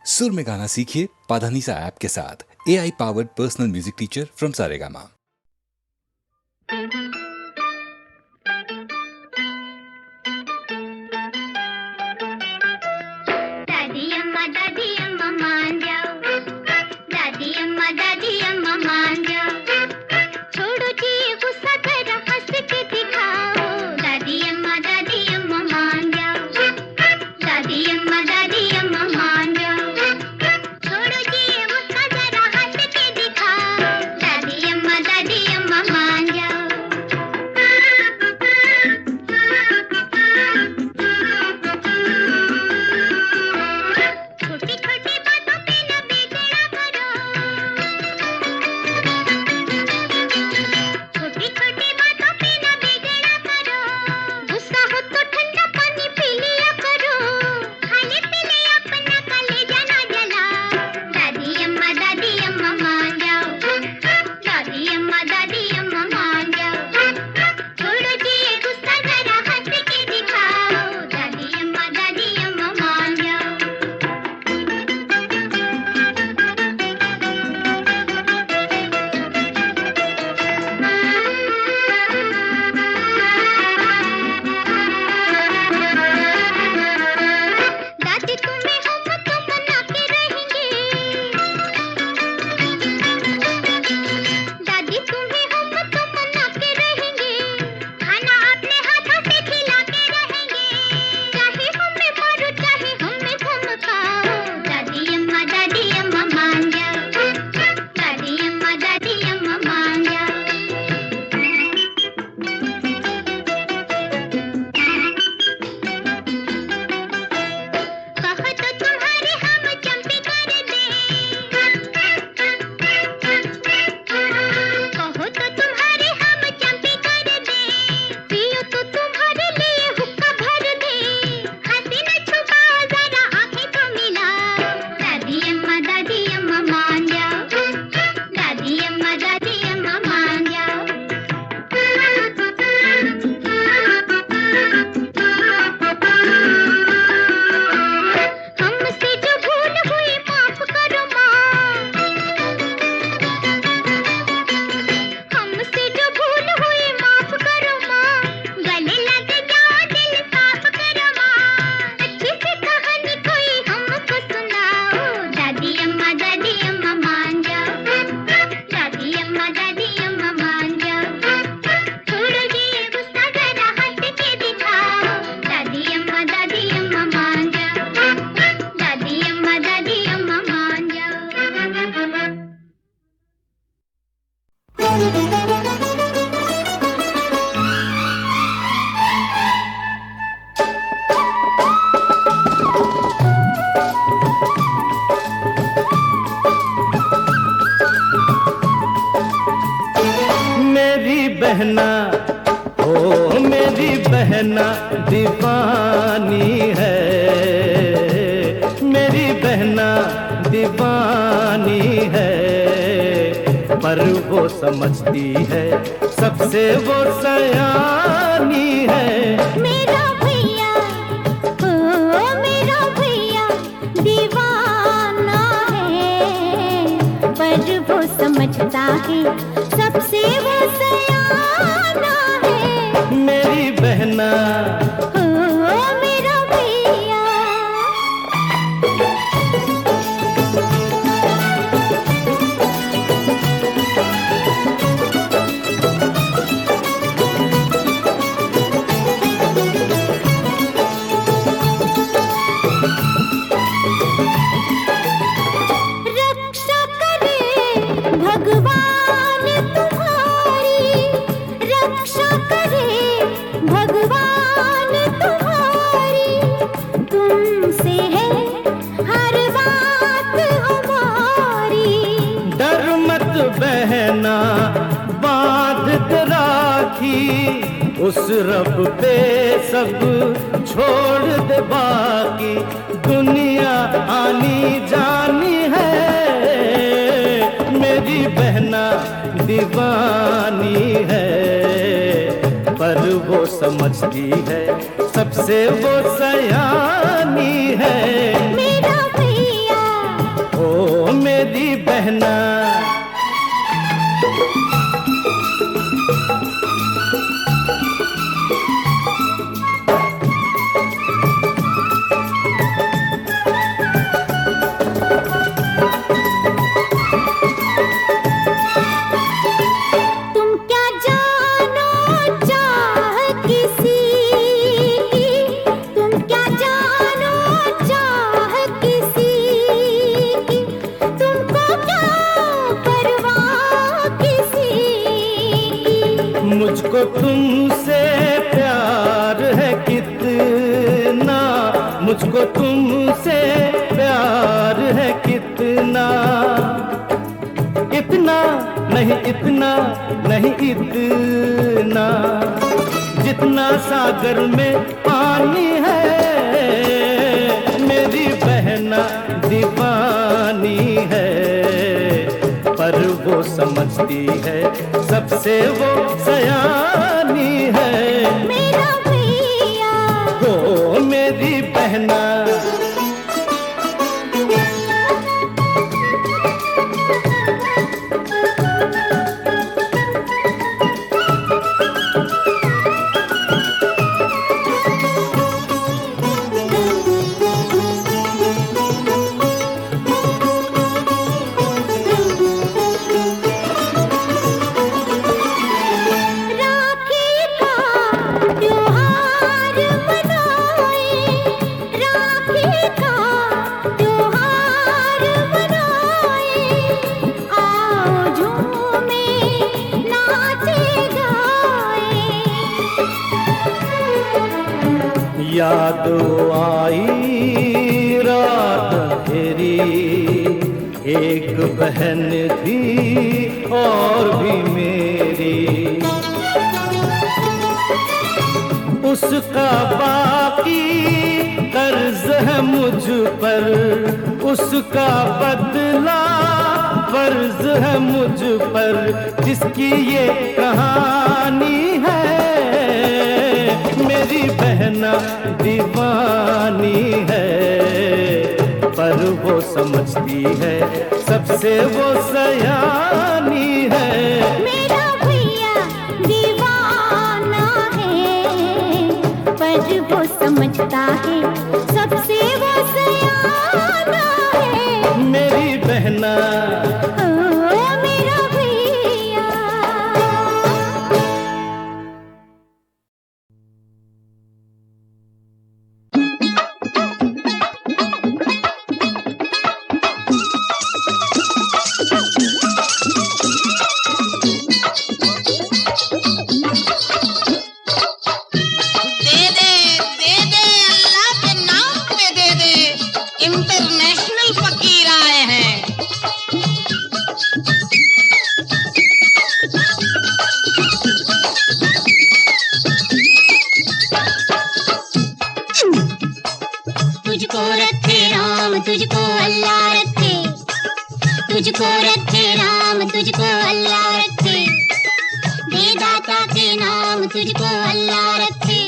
सुर में गाना सीखिए पाधानीसा ऐप के साथ। AI powered personal music teacher from Saregama. दादी अम्मा मान जाओ, दादी अम्मा मान जाओ, छोड़ो जी गुस्सा जरा हंस के दिखाओ। दादी अम्मा मान जाओ, दादी अम्मा मान जाओ, छोड़ो जी गुस्सा जरा हंस के दिखाओ। दादी अम्मा मान जाओ। छोटी छोटी बातों पे न बिगड़ा करो, छोटी छोटी बातों पे न बिगड़ा करो। गुस्सा हो तो ठंडा पानी पी लिया करो, खाने पीने अपना कलेजा ना जलाओ। दादी अम्मा मान जाओ, दादी अम्मा मान जाओ, छोड़ो जी ये गुस्सा जरा हंस के दिखाओ। दादी अम्मा मान जाओ। दादी तुम्हें हम तो मना के रहेंगे, दादी तुम्हें हम तो मना के रहेंगे, खाना अपने हाथों से खिला के रहेंगे। चाहे हमें मारो चाहे हमें धमकाओ। दादी अम्मा मान जाओ, दादी अम्मा मान जाओ। कहो तो तुम्हारे हम चंपी कर दें, कहो तो तुम्हारे हम चंपी कर दें, पियो तो तुम्हारे लिए हुक्का भर दें। हंसी न छुपाओ जरा आंखें तो मिलाओ। दादी अम्मा मान जाओ, दादी अम्मा मान जाओ। हमसे जो भूल हुई माफ करो माँ, हमसे जो भूल हुई माफ करो माँ। गले लग जाओ दिल साफ करो माँ, अच्छी सी कहानी कोई हमको सुनाओ। दादी अम्मा मान जाओ, दादी अम्मा मान जाओ, छोड़ो जी ये गुस्सा जरा हंस के दिखाओ। दादी अम्मा मान जाओ, दादी अम्मा मान जाओ। मेरी बहना ओ मेरी बहना दीवानी है, मेरी बहना दीवानी है। पर वो समझती है सबसे वो सयानी है। मेरा भैया ओ मेरा भैया दीवाना है, पर वो समझता है सबसे वो सयाना है। मेरी बहना ओ मेरा भैया। रक्षा करे भगवान तुम्हारी, रक्षा करे भगवान तुम्हारी। तुमसे है हर बात हमारी। डर मत बहना बांध के राखी, उस रब पे सब छोड़ दे बाकी। दुनिया आनी जानी है, मेरी बहना दीवानी है। पर वो समझती है सबसे वो सयानी है। मेरा भैया बहना। तुम क्या जानो चाह किसी की, तुम क्या जानो चाह किसी की, तुमको क्या परवाह किसी की। मुझको तुमसे प्यार है कितना, मुझको तुमसे प्यार है कितना, इतना नहीं, इतना नहीं, इतना जितना सागर में पानी है। मेरी बहना दीवानी है, पर वो समझती है सबसे वो सयानी है। मेरा भैया हो मेरी बहना। राखी का त्योहार मनाए, राखी का त्योहार मनाए, आओ झूमे नाचे गाए। याद आई रात तेरी, एक बहन थी और भी मेरी, उसका बाकी कर्ज है मुझ पर, उसका बदला फर्ज है मुझ पर, जिसकी ये कहानी है। मेरी बहना दीवानी है, पर वो समझती है सबसे वो सयानी है। मेरा भैया दीवाना है, पर वो समझता है सबसे वो सयाना है। मेरी बहना। ओ मेरा भैया। दे दे अल्लाह के नाम पे दे दे, इंटरनेशनल फकीर आए हैं। तुझको रखे राम तुझको अल्लाह रखे, तुझको रखे राम तुझको अल्लाह रखे, वेदाता के नाम तुझको अल्लाह रखे,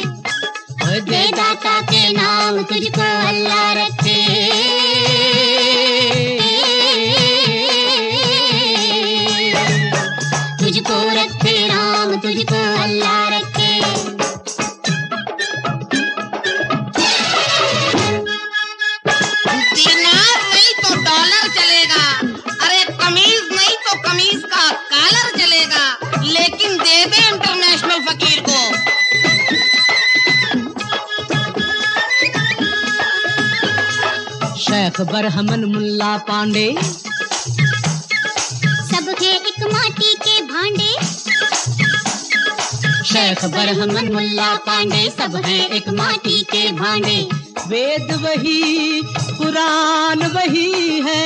वेदाता के नाम तुझको अल्लाह रखे। तुझको रखे राम तुझको अल्लाह रखे। दिनार नहीं तो डॉलर चलेगा, अरे कमीज नहीं तो कमीज का कॉलर चलेगा, लेकिन दे दे इंटरनेशनल फकीर को। शेख बरहमन मुल्ला पांडे, सब है एक माटी के भांडे, शेख बरहमन मुल्ला पांडे, सब हैं एक माटी के भांडे। वेद वही कुरान वही है,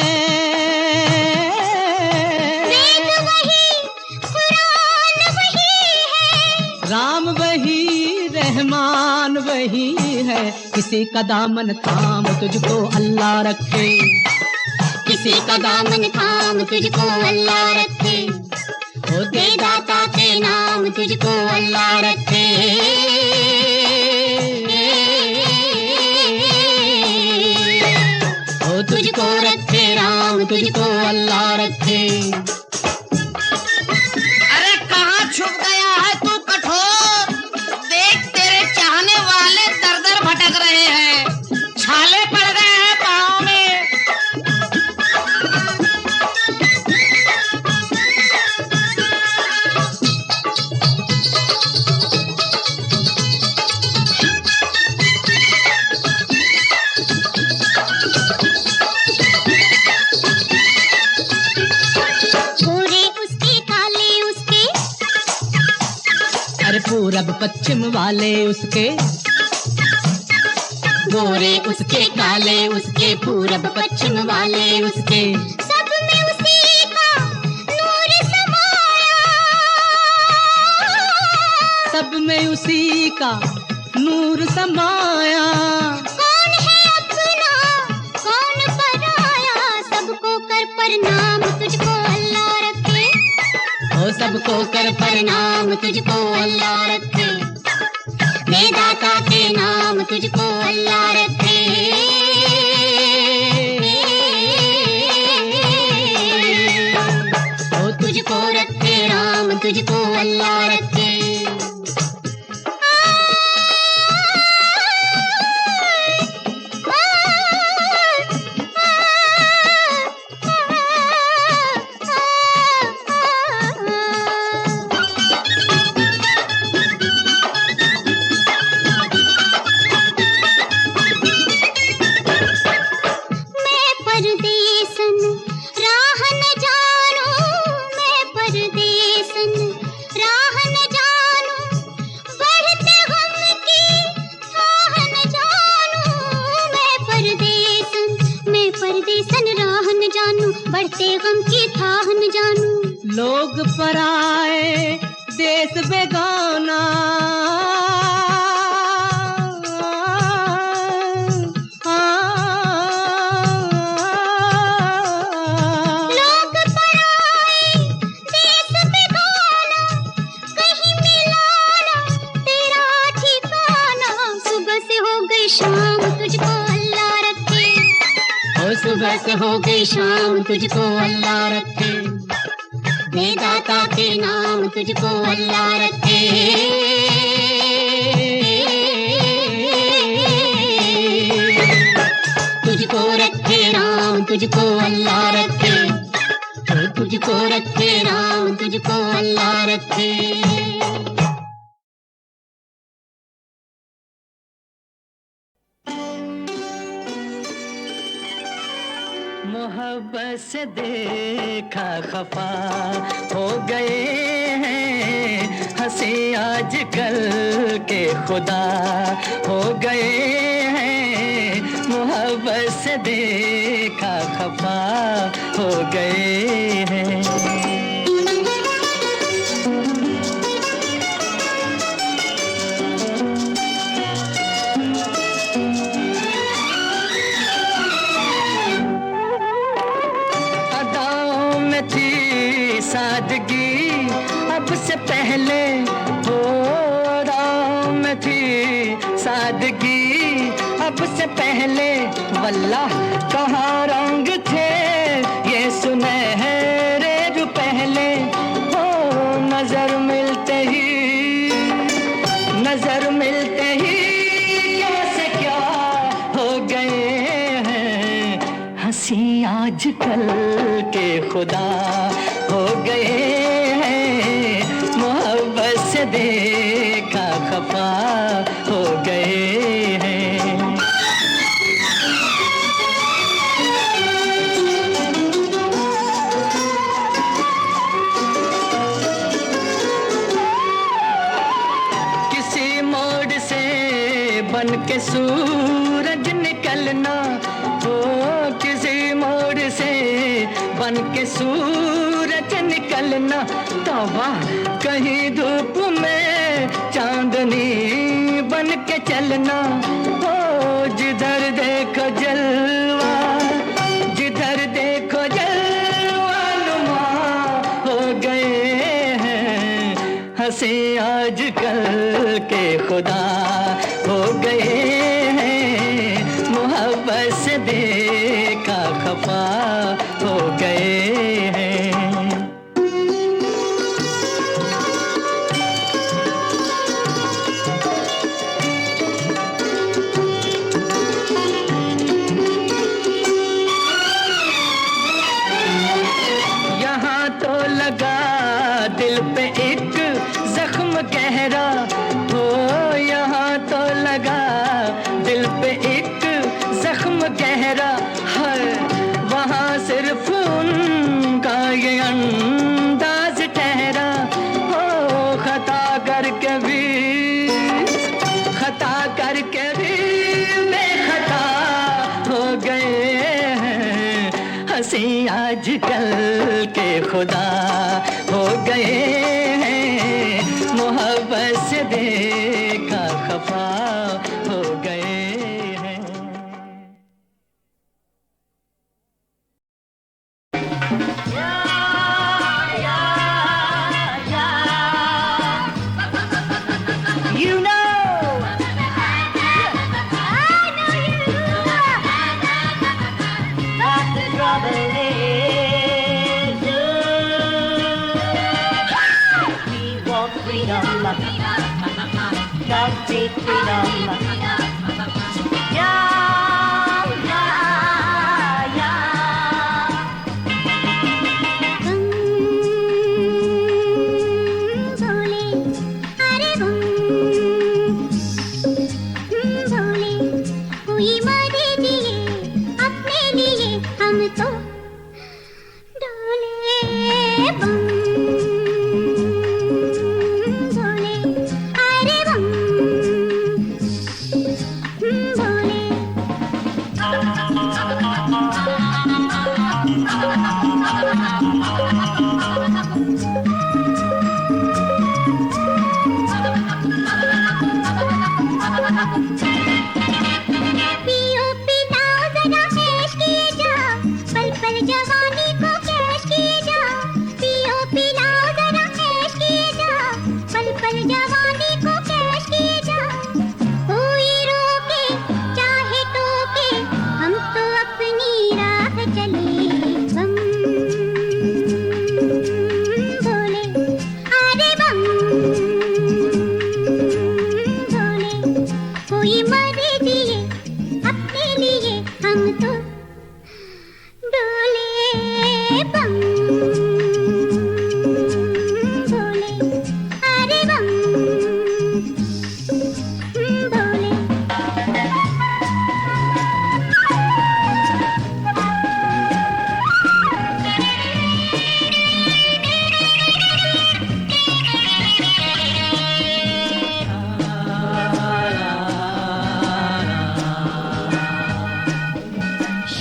वेद वही कुरान वही है, राम वही रहमान वही है। किसी का दामन थाम तुझको अल्लाह रखे, किसी का दामन थाम तुझको अल्लाह रखे, ओ दे दाता के नाम तुझको अल्लाह रखे। ओ तुझको तुझको रखे राम, तुझको अल्लाह रखे। अरे कहाँ छुप गया है तू कठोर? देख तेरे चाहने वाले दर दर भटक रहे हैं, छाले पड़ गए हैं पाँव में। पूरब पश्चिम वाले उसके, गोरे उसके काले उसके, पूरब पश्चिम वाले उसके। सब में उसी का नूर समाया, सब में उसी का नूर समाया। कौन है अपना कौन पराया, सबको कर प्रणाम तुझको अल्लाह रखे। ओ सबको कर प्रणाम तुझको अल्लाह रखे, दाता के नाम तुझको अल्लाह रखे। ओ तुझको रखे राम, तुझको अल्लाह रखे। बढ़ते गम की थाह न जानू, लोग पराए देश बेगाना। लोग पराए देश बेगाना, कहीं मिलाना तेरा ठिकाना। सुबह से हो गई शाम तुझको अल्लाह रखे, सुबह से हो गई शाम तुझको अल्लाह रखे। दाता के नाम तुझको अल्लाह रखे। तुझको रखे राम, तुझको अल्लाह रखे। तुझको रखे राम, तुझको अल्लाह रखे। मोहब्बत से देखा खफा हो गए हैं, हंसी आजकल के खुदा हो गए हैं। मोहब्बत से देखा खफा हो गए हैं। सादगी अब से पहले हो राम में थी, सादगी अब से पहले वल्लाह कहाँ रंग थे ये सुनहरे जो पहले हो। नजर मिलते ही कैसे क्या हो गए हैं, हंसी आजकल के खुदा हो गए हैं। मोहब्बत से देखा खफा हो गए हैं। किसी मोड़ से बन के सूरज निकलना हो, किसी मोड़ से बन के सूरज निकलना। तौबा कहीं धूप में चांदनी बन के चलना हो। जिधर देखो जलवा, जिधर देखो जलवा नुमा हो गए हैं। हंसी आजकल के खुदा हो गए हैं। मोहब्बत से देखा खफा हो गए हैं। यहाँ तो लगा दिल पे एक जख्म गहरा, हो यहाँ तो लगा दिल पे एक जख्म गहरा है। वहाँ सिर्फ उनका ये अंदाज ठहरा, हो खता करके भी बेखता हो गए हैं। हंसी आजकल के खुदा हो गए हैं, मोहब्बत से देखा खफा हो गए हैं। You know.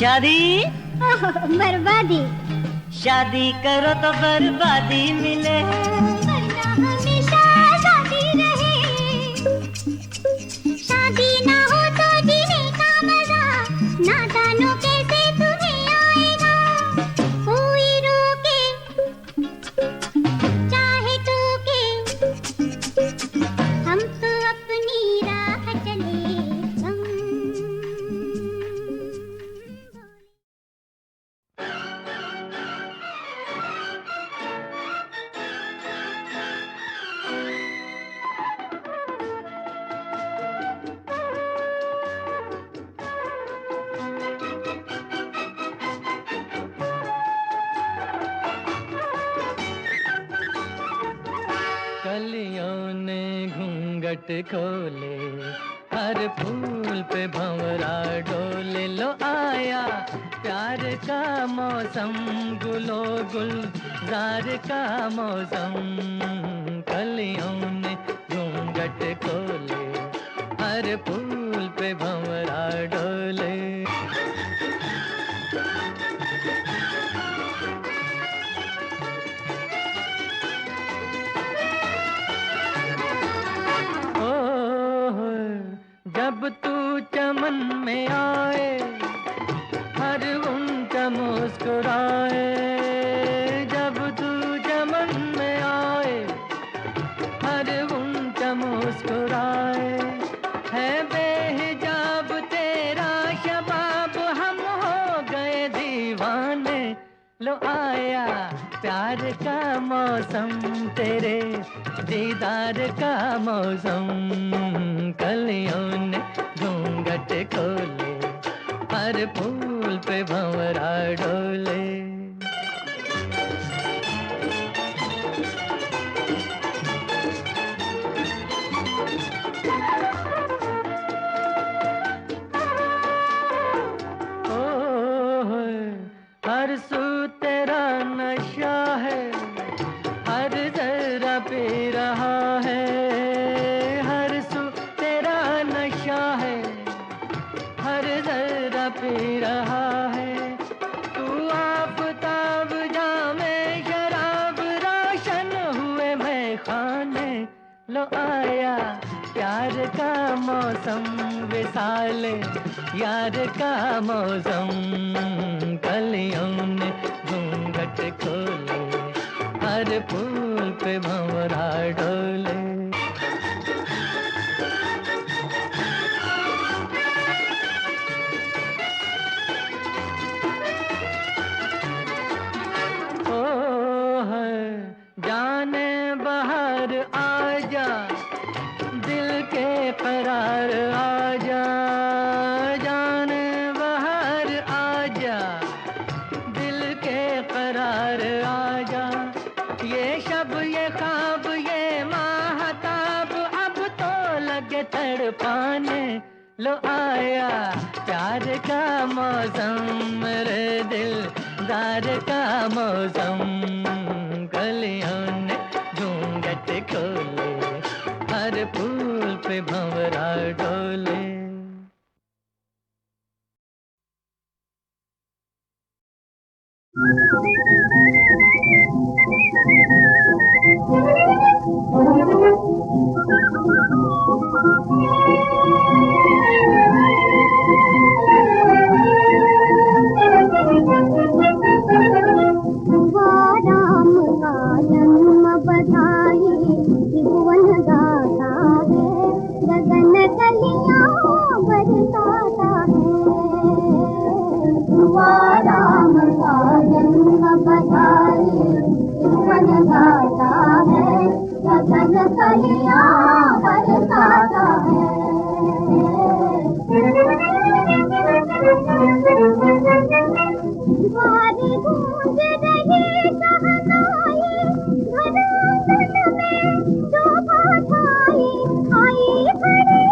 शादी बर्बादी, शादी करो तो बर्बादी मिले, वरना हमेशा शादी रहे। शादी ना हो तो जीने का मजा नादानों कैसे तुम्हें आएगा। कोई रोके चाहे टोके, हम तो अपनी राह चले हम। कलियों ने घूंघट खोले, हर फूल पे भंवरा डोले। लो आया प्यार का मौसम, गुलो गुलजार का मौसम। कलियों ने घूंघट खोले, हर फूल पे भंवरा डोले। जब तू चमन में आए, हर उनका मुस्कुराए। जब तू चमन में आए, हर उनका मुस्कुराए। है बेहिजाब तेरा शबाब, हम हो गए दीवाने। लो आया प्यार का मौसम, तेरे दीदार का मौसम। कलियों ने घूंघट खोले, हर फूल पे भंवरा डोले। हर सू तेरा नशा है, हर जरा पी रहा है। हर सू तेरा नशा है, हर जरा पी रहा है। तू आफताब जामे शराब, रोशन हुए मैं खाने। लो आया प्यार का मौसम, विसाले यार का मौसम। कलियों ने घूंघट खोले, हर फूल पे भंवरा डोले। ओ है जाने बाहर आजा, दिल के करार आजा। जाने बाहर आजा, दिल के करार आजा। ये शब ये ख्वाब ये माहताब, अब तो लगे तड़पाने। लो आया प्यार का मौसम, मेरे दिलदार का मौसम। कलियों ने घूंघट खोले, हर फूल पे भंवरा डोले। हुआ राम का जन्म बधाई, त्रिभुवन गाता है, गगन कलियां बरसाता है। हुआ राम का जन्म बधाई, त्रिभुवन गाता है, गगन कलियां बरसाता है। वारी गूंज रही शहनाई, घर आंगन में शोभा छाई। आई घड़ी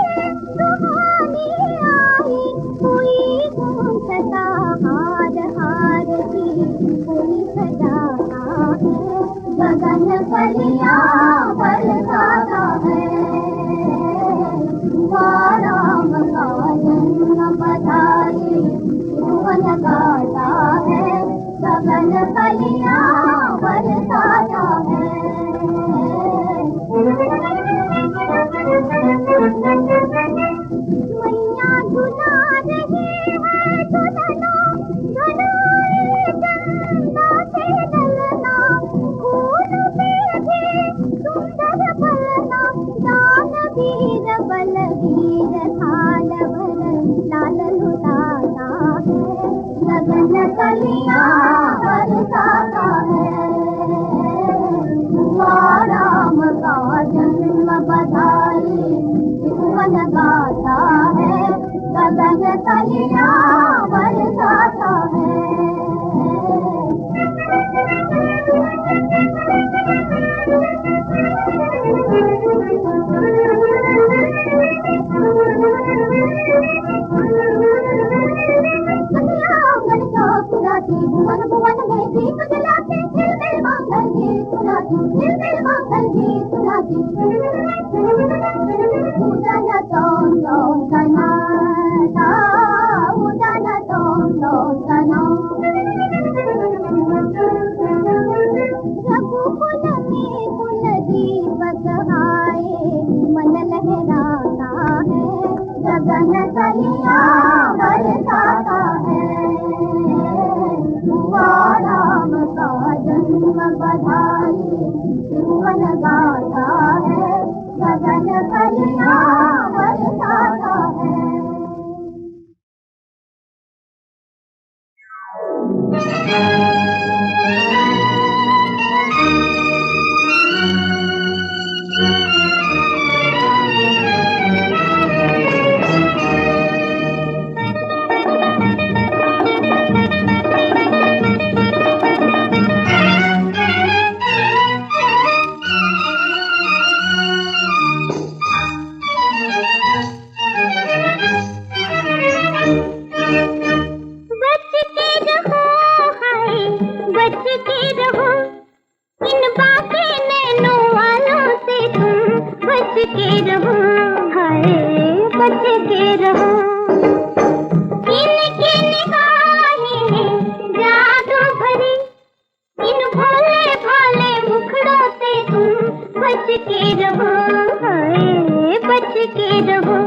सुहानी आई, कोई गूंजता हार हार की, कोई सजाता है, गगन कलियां बरसाता है। राम का जन्म बधाई, त्रिभुवन गाता है, गगन कलियां बरसाता है। मैया झुला रही है झुलना, झुलाए चंदा से डलना। फूल में भी सुंदर फलना, दान वीर बलवीर थाल भर लाल लुटाता है, गगन कलियां बरसाता है। हुआ राम का जन्म बधाई, त्रिभुवन गाता है, गगन कलियां बरसाता है। भुवन भुवन में दीप जलाते, हिलमिल मंगल गीत सुनाती, हिलमिल मंगल गीत सुनाती। उदन टोम टोम कनाता, उदन टोम टोम कना। रघुकुल में कुल दीपक आए, मन लहराता है, गगन कलियां बरसाता है। हुआ राम का जन्म बधाई, त्रिभुवन गाता है, गगन कलियां बरसाता है। बच के रहो इन बाके नैनों वालों से तुम बच के रहो, हाय बच के रहो। इनकी निगाहें जादू भरी इन भोले भाले मुखड़ों से तुम बच के रहो, हाय बच के रहो।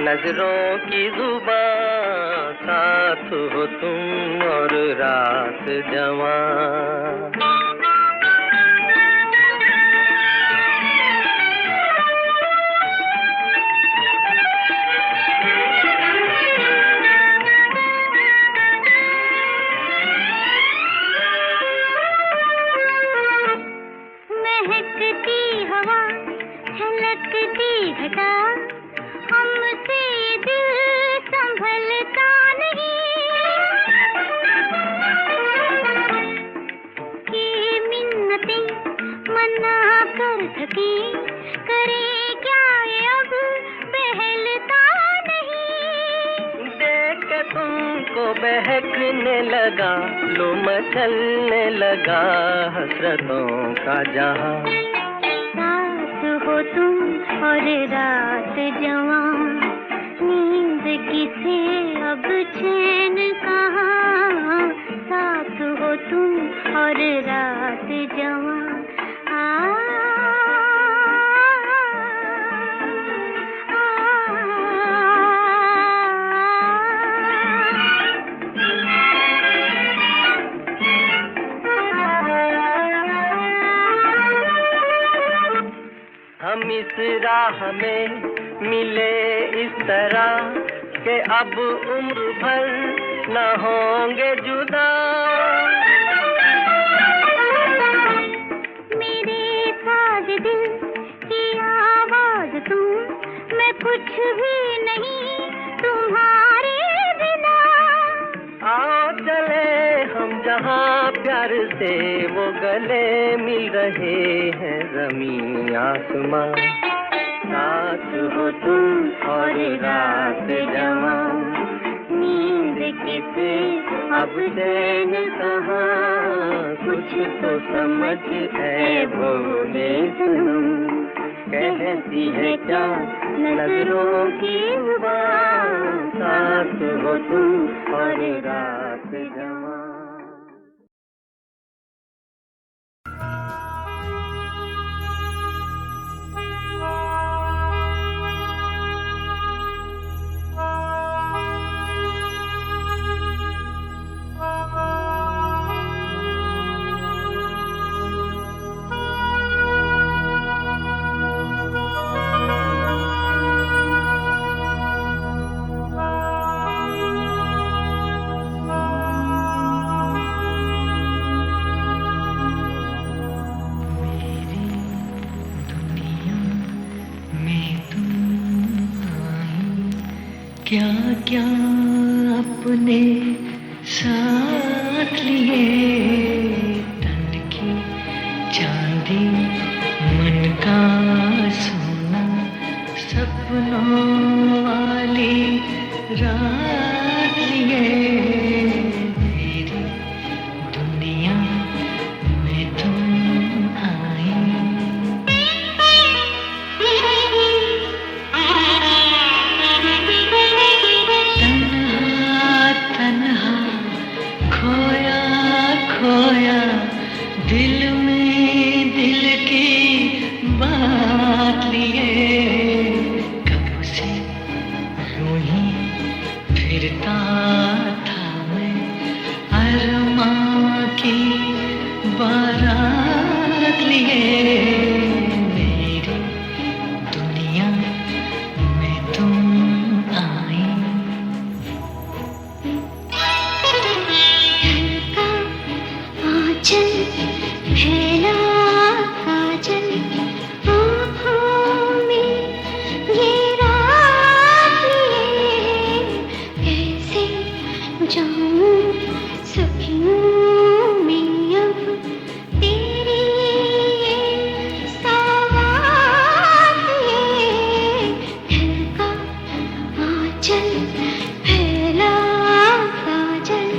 नजरों की जुबां साथ हो तुम और रात जवां। महकती हवा छलकती घटा हमसे दिल संभलता नहीं कि मिन्नतें मना कर थकी करे क्या ये अब बहलता नहीं। देख के तुमको बहकने लगा लो मचलने लगा हसरतों का जहां। साथ हो तुम और रात जवां नींद किसे अब चैन कहाँ। साथ हो तुम और रात जवां हम इस राह में मिले इस तरह के अब उम्र भर न होंगे जुदा। चले हम जहाँ प्यार से वो गले मिल रहे हैं ज़मीं आसमां। साथ हो तुम और रात जवां, नींद किसे अब चैन कहाँ, कुछ तो समझ है भोले सनम। कहती है क्या नजरों की जुबान, साथ हो तुम और रात जवां। क्या क्या अपने साथ लिए, तन की चांदी मन का सोना, सपनों वाली रात लिए, मेरी दुनिया में तुम आई। खोया दिल में दिल की बात लिए, कब से यूं ही फिरता था मैं अरमां की बारात लिए, मेरी दुनिया में तुम आई। आंचल फैला काजल आँखों में ये रात लिए, कैसे जाऊं सखियों में अब तेरी ये सवात लिए, दिल का आंचल फैला काजल।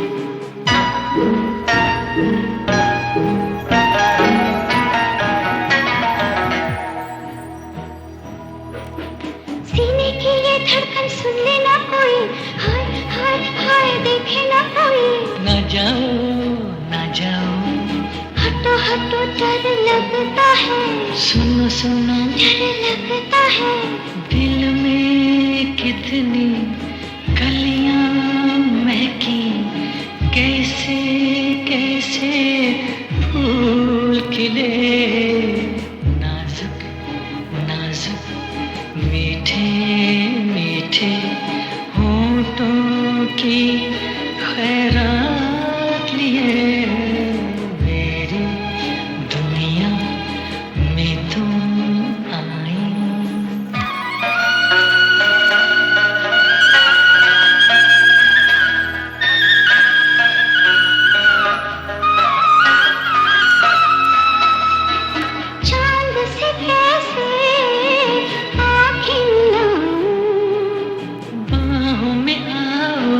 सीने की ये धड़कन सुन लेना कोई, हाय हाय हाय देखे ना कोई। ना जाओ ना जाओ, हटो हटो डर लगता है, सुनो सुनो डर लगता है। दिल में कितनी कलियां महकी, कैसे कैसे फूल खिले, नाजुक नाजुक मीठे मीठे होठों की खैरात लिए, मेरी दुनिया में तुम आई। चांद से कैसे आँखें मिलाऊं, बाहों में आओ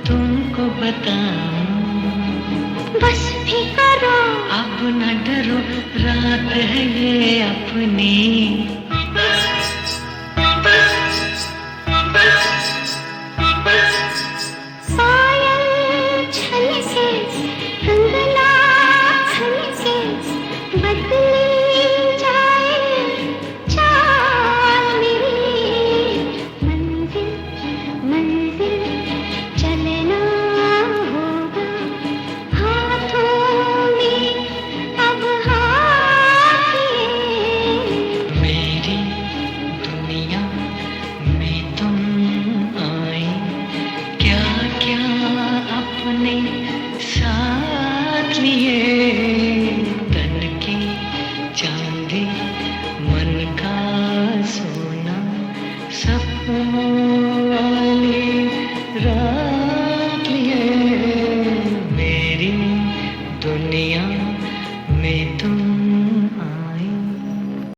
तुमको बताऊं, बस भी करो अब न डरो रात है ये अपनी।